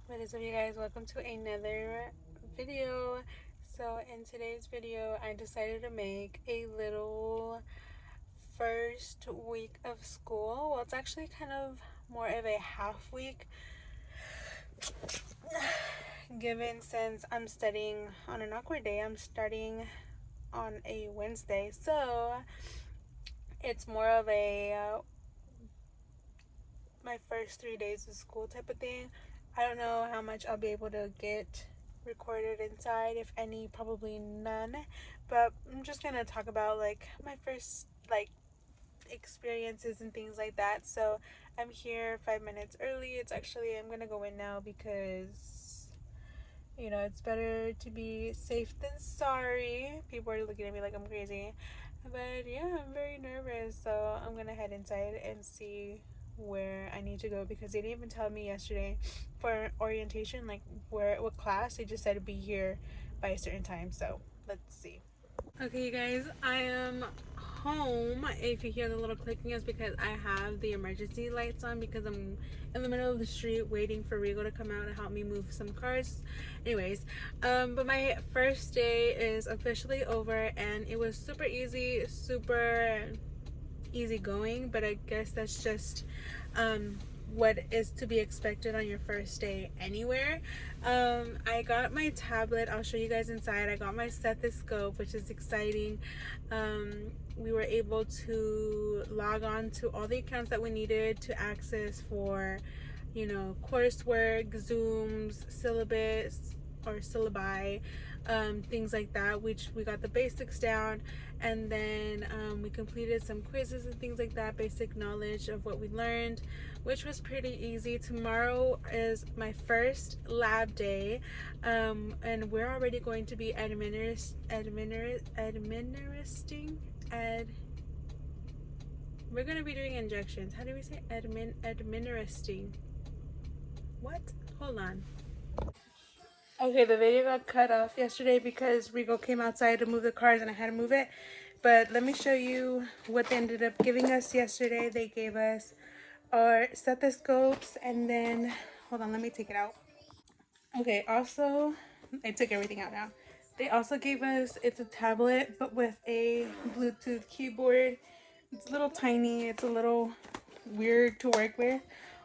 What is up, you guys? Welcome to another video. So in today's video I decided to make a little first week of school. Well, it's actually kind of more of a half week, given since I'm studying on an awkward day. I'm starting on a Wednesday, so it's more of a my first 3 days of school type of thing. I don't know how much I'll be able to get recorded inside, if any, probably none. But I'm just gonna talk about like my first experiences and things like that. So I'm here 5 minutes early. I'm gonna go in now because it's better to be safe than sorry. People are looking at me like I'm crazy. But yeah, I'm very nervous. So I'm gonna head inside and see where I need to go because they didn't even tell me yesterday for orientation, like what class. They just said to be here by a certain time. So let's see. Okay, you guys, I am home. If you hear the little clicking, it's because I have the emergency lights on because I'm in the middle of the street waiting for Rigo to come out and help me move some cars. Anyways, but my first day is officially over and it was super easy, super easy going, but I guess that's just what is to be expected on your first day anywhere. I got my tablet. I'll show you guys inside. I got my stethoscope, which is exciting. We were able to log on to all the accounts that we needed to access for coursework, Zooms, syllabus or syllabi, things like that, which we got the basics down. And then we completed some quizzes and things like that, basic knowledge of what we learned, which was pretty easy. Tomorrow is my first lab day, and we're already going to be we're going to be doing injections. How do we say administering? What? Hold on. Okay, the video got cut off yesterday because Rigo came outside to move the cars and I had to move it. But let me show you what they ended up giving us yesterday. They gave us our stethoscopes and then, hold on, let me take it out. Okay, also, I took everything out now. They also gave us, it's a tablet, but with a Bluetooth keyboard. It's a little tiny, it's a little weird to work with,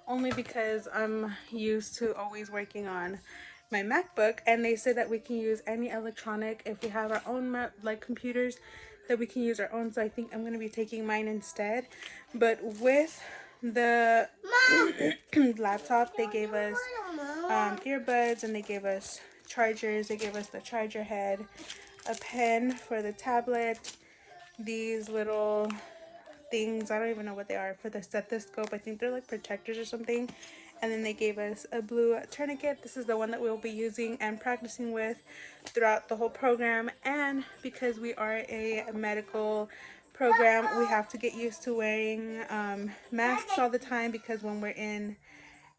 only because I'm used to always working on my MacBook, and they said that we can use any electronic if we have our own like computers, that we can use our own. So I think I'm going to be taking mine instead. But with the laptop, they gave us earbuds, and they gave us chargers. They gave us the charger head, a pen for the tablet, these little things, I don't even know what they are, for the stethoscope. I think they're like protectors or something. And then they gave us a blue tourniquet. This is the one that we'll be using and practicing with throughout the whole program. And because we are a medical program, we have to get used to wearing masks all the time, because when we're in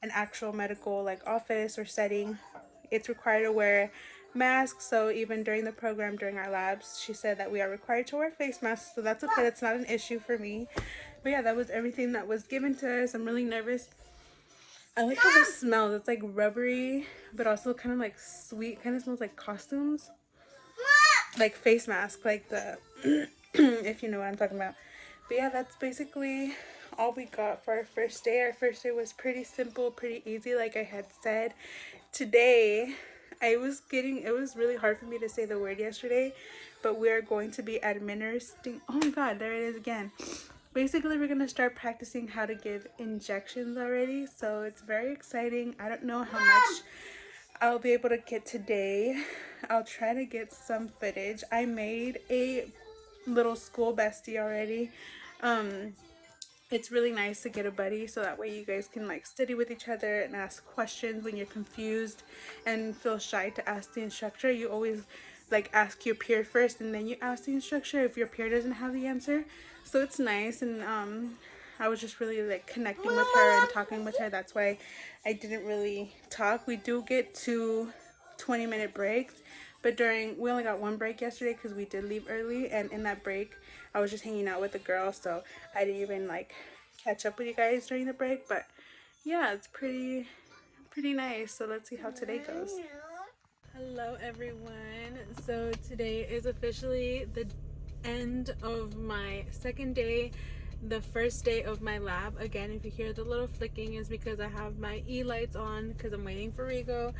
an actual medical like office or setting, it's required to wear masks. So even during the program, during our labs, she said that we are required to wear face masks. So that's okay, that's not an issue for me. But yeah, that was everything that was given to us. I'm really nervous. I like how this smells. It's like rubbery but also kind of like sweet, kind of smells like costumes, like face mask, like the if you know what I'm talking about. But yeah, that's basically all we got for our first day. Our first day was pretty simple, pretty easy, like I had said. Today, it was really hard for me to say the word yesterday, but we are going to be administering, oh my god, there it is again. Basically, we're going to start practicing how to give injections already, so it's very exciting. I don't know how much I'll be able to get today. I'll try to get some footage. I made a little school bestie already. It's really nice to get a buddy, so that way you guys can like study with each other and ask questions when you're confused and feel shy to ask the instructor. You always like ask your peer first and then you ask the instructor if your peer doesn't have the answer. So it's nice. And I was just really like connecting with her and talking with her. That's why I didn't really talk. We do get 2 20-minute breaks, but we only got one break yesterday because we did leave early, and in that break I was just hanging out with the girls, so I didn't even like catch up with you guys during the break. But yeah, it's pretty pretty nice. So let's see how today goes. Hello everyone. So today is officially the end of my second day, the first day of my lab. Again, if you hear the little flicking, is because I have my lights on because I'm waiting for Rigo.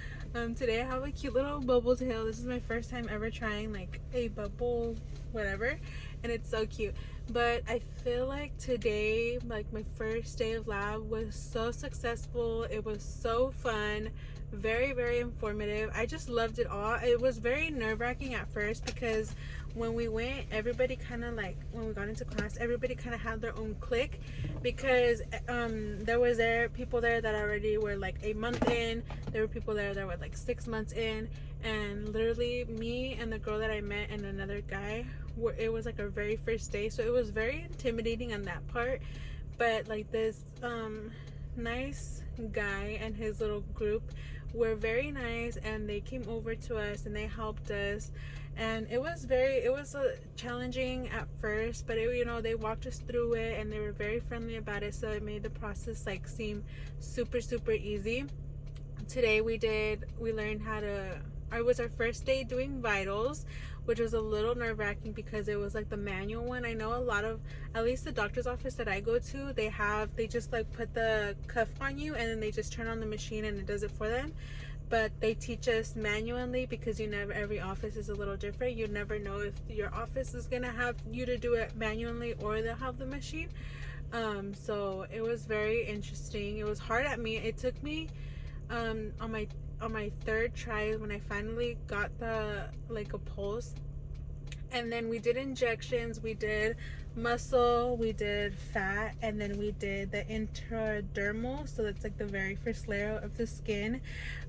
Today I have a cute little bubble tail. This is my first time ever trying like a bubble whatever, and it's so cute. But I feel like today, like my first day of lab, was so successful. It was so fun, very informative. I just loved it all. It was very nerve-wracking at first because when we went, everybody kind of like, when we got into class, everybody kind of had their own clique, because there was people there that already were like a month in. There were people there that were like 6 months in, and literally me and the girl that I met and another guy, it was like our very first day, so it was very intimidating on that part. But like this nice guy and his little group were very nice, and they came over to us and they helped us, and it was challenging at first, but you know, they walked us through it and they were very friendly about it, so it made the process like seem super easy. Today we learned how to, it was our first day doing vitals, which was a little nerve-wracking because it was like the manual one. I know a lot of, at least the doctor's office that I go to, they just like put the cuff on you and then they just turn on the machine and it does it for them. But they teach us manually because every office is a little different. You never know if your office is gonna have you to do it manually or they'll have the machine. So it was very interesting. It was hard at me. It took me on my third try when I finally got the like a pulse. And then we did injections, we did muscle, we did fat, and then we did the intradermal, so that's like the very first layer of the skin.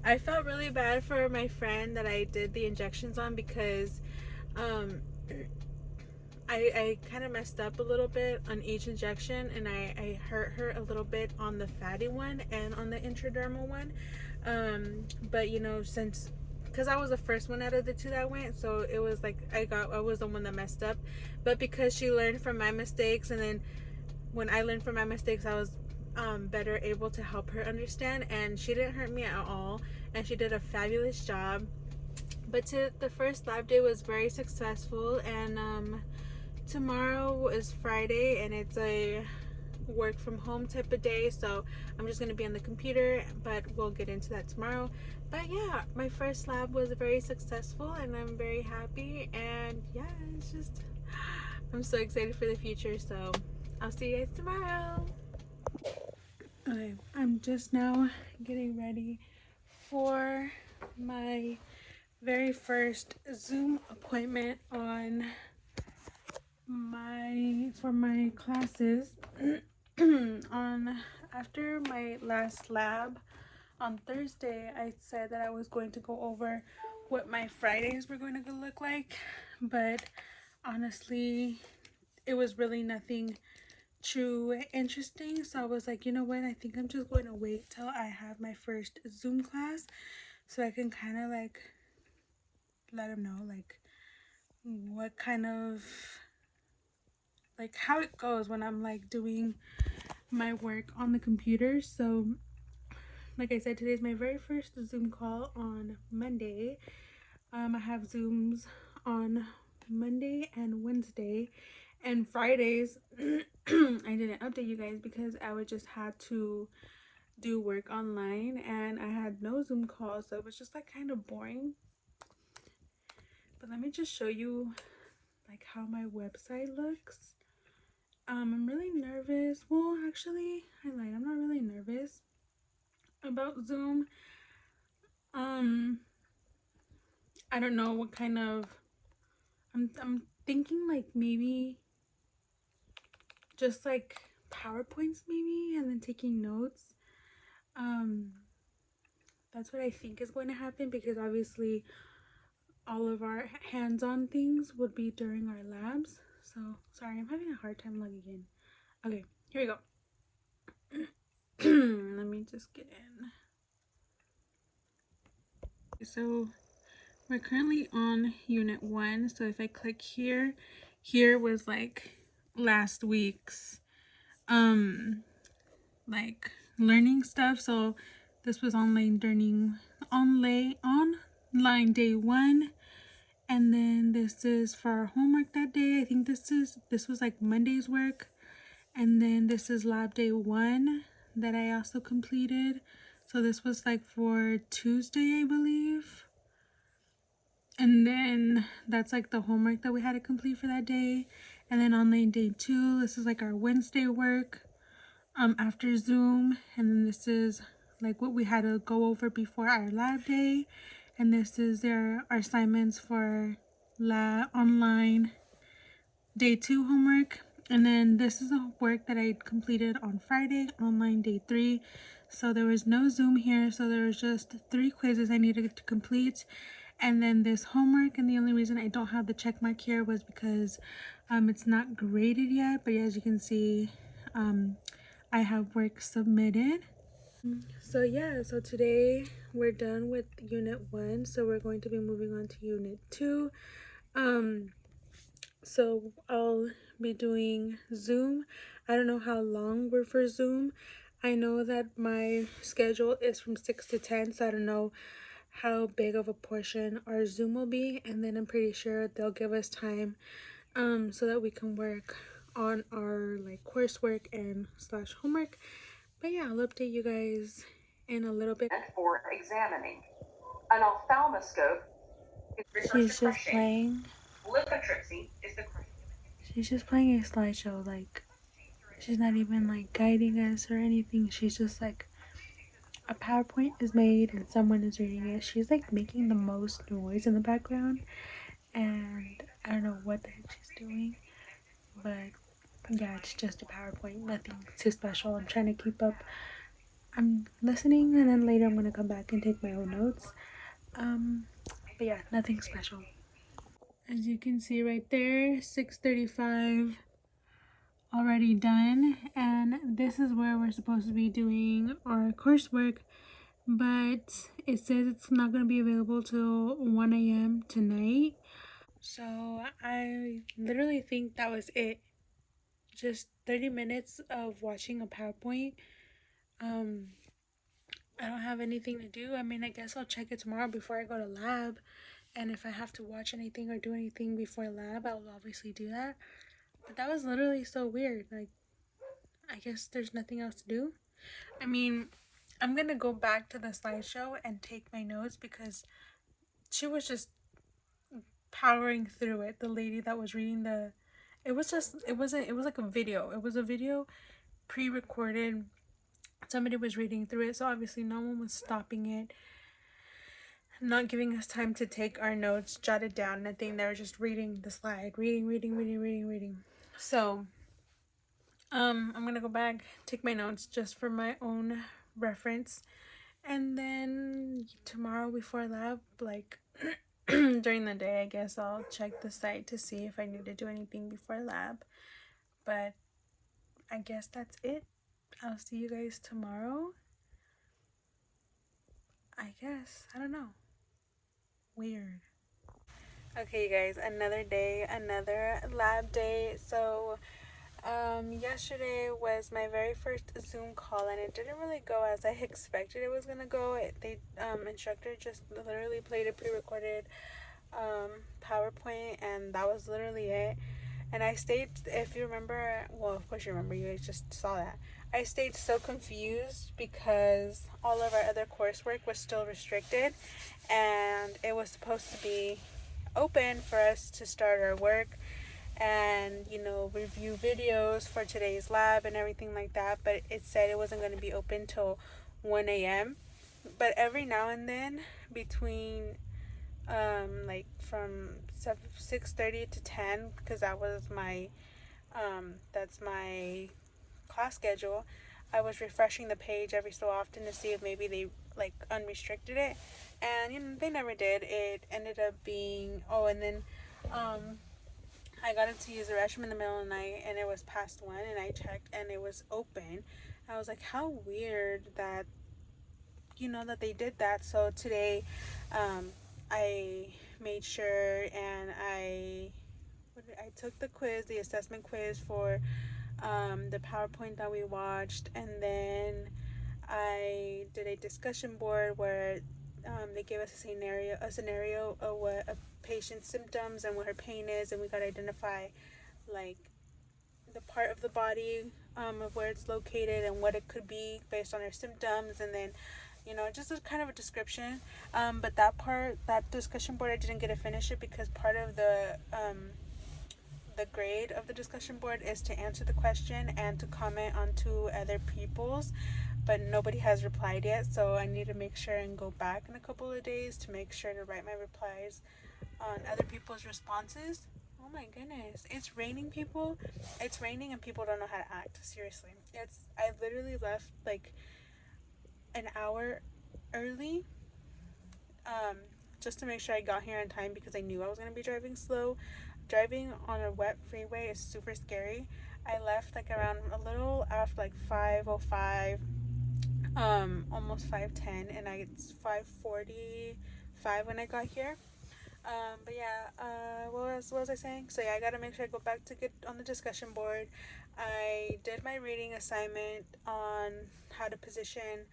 I felt really bad for my friend that I did the injections on because um I kind of messed up a little bit on each injection, and I hurt her a little bit on the fatty one and on the intradermal one. But you know, because I was the first one out of the two that went, so it was like I was the one that messed up. But because she learned from my mistakes, and then when I learned from my mistakes, I was better able to help her understand, and she didn't hurt me at all, and she did a fabulous job. But the first lab day was very successful, and tomorrow is Friday and it's a work from home type of day, so I'm just gonna be on the computer, but we'll get into that tomorrow. But yeah, my first lab was very successful and I'm very happy, and yeah, it's just, I'm so excited for the future. So I'll see you guys tomorrow. Okay, I'm just now getting ready for my very first Zoom appointment for my classes. On After my last lab on Thursday, I said that I was going to go over what my Fridays were going to look like, but honestly it was really nothing too interesting, so I was like, you know what, I think I'm just going to wait till I have my first Zoom class so I can kind of like let them know like what kind of, like how it goes when I'm like doing my work on the computer. So like I said, today's my very first Zoom call on Monday. I have Zooms on Monday and Wednesday, and Fridays I didn't update you guys because I would just had to do work online and I had no Zoom calls, so it was just like kind of boring. But let me just show you like how my website looks. I'm really nervous. Well, actually, I lied. I'm not really nervous about Zoom. I don't know what kind of, I'm thinking like maybe just like PowerPoints maybe, and then taking notes. That's what I think is going to happen, because obviously all of our hands-on things would be during our labs. So sorry, I'm having a hard time logging in. Okay, here we go. Let me just get in. So we're currently on unit 1, so if I click here, here was like last week's like learning stuff. So This was online day 1. And then this is for our homework that day. I think this was like Monday's work. And then this is lab day 1 that I also completed. So this was like for Tuesday, I believe. And then that's like the homework that we had to complete for that day. And then online day 2, this is like our Wednesday work after Zoom. And then this is like what we had to go over before our lab day. And this is our assignments for online day 2 homework. And then this is a work that I completed on Friday, online day 3. So there was no Zoom here, so there was just 3 quizzes I needed to complete, and then this homework. And the only reason I don't have the check mark here was because it's not graded yet, but as you can see, I have work submitted. So yeah, so today we're done with unit 1, so we're going to be moving on to unit 2. So I'll be doing Zoom. I don't know how long we're for Zoom. I know that my schedule is from 6 to 10, so I don't know how big of a portion our Zoom will be. And then I'm pretty sure they'll give us time so that we can work on our like coursework and slash homework. But yeah, I'll update you guys in a little bit. For examining an ophthalmoscope, she's just playing. Lithotripsy is the She's just playing a slideshow, like she's not even like guiding us or anything. She's just like a PowerPoint is made and someone is reading it. She's like making the most noise in the background, and I don't know what the heck she's doing, but yeah, it's just a PowerPoint, nothing too special. I'm trying to keep up. I'm listening, and then later I'm gonna come back and take my own notes. But yeah, nothing special. As you can see right there, 6:35 already done, and this is where we're supposed to be doing our coursework, but it says it's not going to be available till 1 a.m. tonight. So I literally think that was it. Just 30 minutes of watching a PowerPoint. um I don't have anything to do. I mean, I guess I'll check it tomorrow before I go to lab, and if I have to watch anything or do anything before lab, I'll obviously do that. But that was literally so weird. Like, I guess there's nothing else to do. I mean, I'm gonna go back to the slideshow and take my notes because she was just powering through it. The lady that was reading it was like a video. It was a video pre-recorded. Somebody was reading through it, so obviously no one was stopping it, not giving us time to take our notes, jotted down, nothing. They were just reading the slide, reading. So I'm gonna go back, take my notes just for my own reference, and then tomorrow before lab, like during the day, I guess I'll check the site to see if I need to do anything before lab. But I guess that's it. I'll see you guys tomorrow. I guess. I don't know. Weird. Okay, you guys, another day, another lab day. So yesterday was my very first Zoom call, and it didn't really go as I expected it was gonna go. The instructor just literally played a pre-recorded PowerPoint, and that was literally it. And I stayed, if you remember, well, of course you remember, you guys just saw that. I stayed so confused because all of our other coursework was still restricted, and it was supposed to be open for us to start our work and, you know, review videos for today's lab and everything like that. But it said it wasn't going to be open till 1 a.m. But every now and then, between like from 6:30 to 10, because that's my class schedule, I was refreshing the page every so often to see if maybe they like unrestricted it, and you know, they never did. It ended up being, oh, and then I got to use the restroom in the middle of the night, and it was past 1, and I checked and it was open. I was like, how weird that, you know, that they did that. So today I made sure, and I took the quiz, the assessment quiz for the PowerPoint that we watched, and then I did a discussion board where they gave us a scenario of what a patient's symptoms and what her pain is, and we got to identify like the part of the body of where it's located and what it could be based on her symptoms, and then just a kind of a description. But that discussion board, I didn't get to finish it because part of the grade of the discussion board is to answer the question and to comment on two other people's, but nobody has replied yet, so I need to make sure and go back in a couple of days to make sure to write my replies on other people's responses. Oh my goodness, it's raining, people. It's raining and people don't know how to act. Seriously, I literally left like an hour early, um, just to make sure I got here on time because I knew I was gonna be driving slow. Driving on a wet freeway is super scary. I left like around a little after like 5:05, almost 5:10, and it's 5:45 when I got here. But yeah, what was I saying? So yeah, I gotta make sure I go back to get on the discussion board. I did my reading assignment on how to position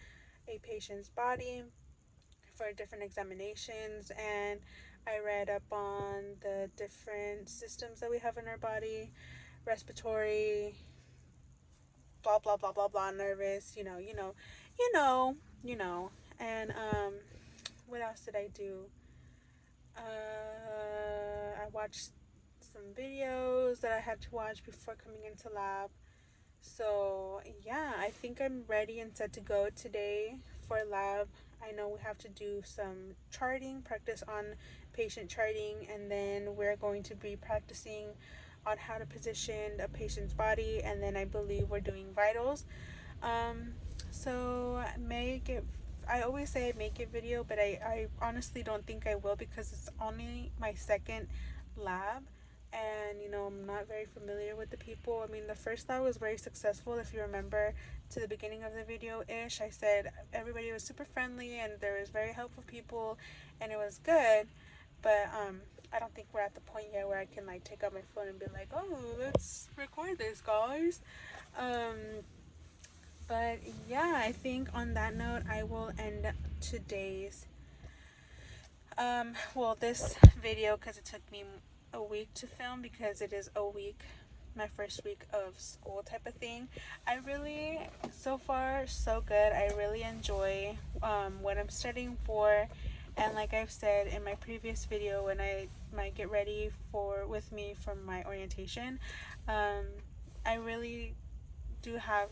a patient's body for different examinations, and I read up on the different systems that we have in our body, respiratory, blah blah blah blah blah, nervous, you know, and what else did I do? I watched some videos that I had to watch before coming into lab. So yeah, I think I'm ready and set to go today for lab. I know we have to do some charting, practice on patient charting, and then we're going to be practicing on how to position a patient's body, and then I believe we're doing vitals. Um, so I always say I make a video, but I honestly don't think I will because it's only my second lab, and I'm not very familiar with the people. I mean, the first lab was very successful. If you remember to the beginning of the video ish, I said everybody was super friendly and there was very helpful people and it was good, but I don't think we're at the point yet where I can like take out my phone and be like, oh, let's record this, guys. But yeah, I think on that note, I will end today's, this video, because it took me a week to film because it is my first week of school type of thing. So far, so good. I really enjoy what I'm studying for. And like I've said in my previous video, when I might get ready with me for my orientation, I really do have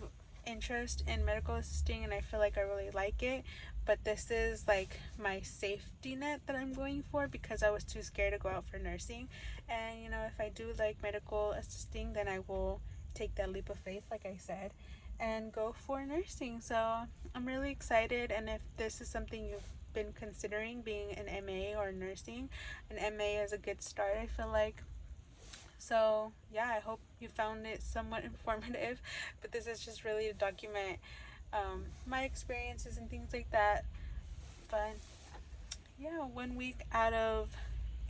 interest in medical assisting and I feel like I really like it, but this is like my safety net that I'm going for because I was too scared to go out for nursing. And if I do like medical assisting, then I will take that leap of faith, like I said, and go for nursing. So I'm really excited, and if this is something you've been considering, being an MA or nursing, an MA is a good start, I feel like. So yeah, I hope you found it somewhat informative, but this is just really to document my experiences and things like that. But yeah, 1 week out of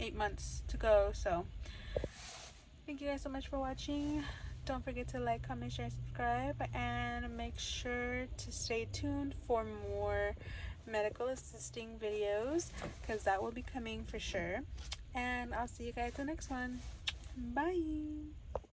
8 months to go. So thank you guys so much for watching. Don't forget to like, comment, share, subscribe, and make sure to stay tuned for more medical assisting videos because that will be coming for sure. And I'll see you guys in the next one. Bye.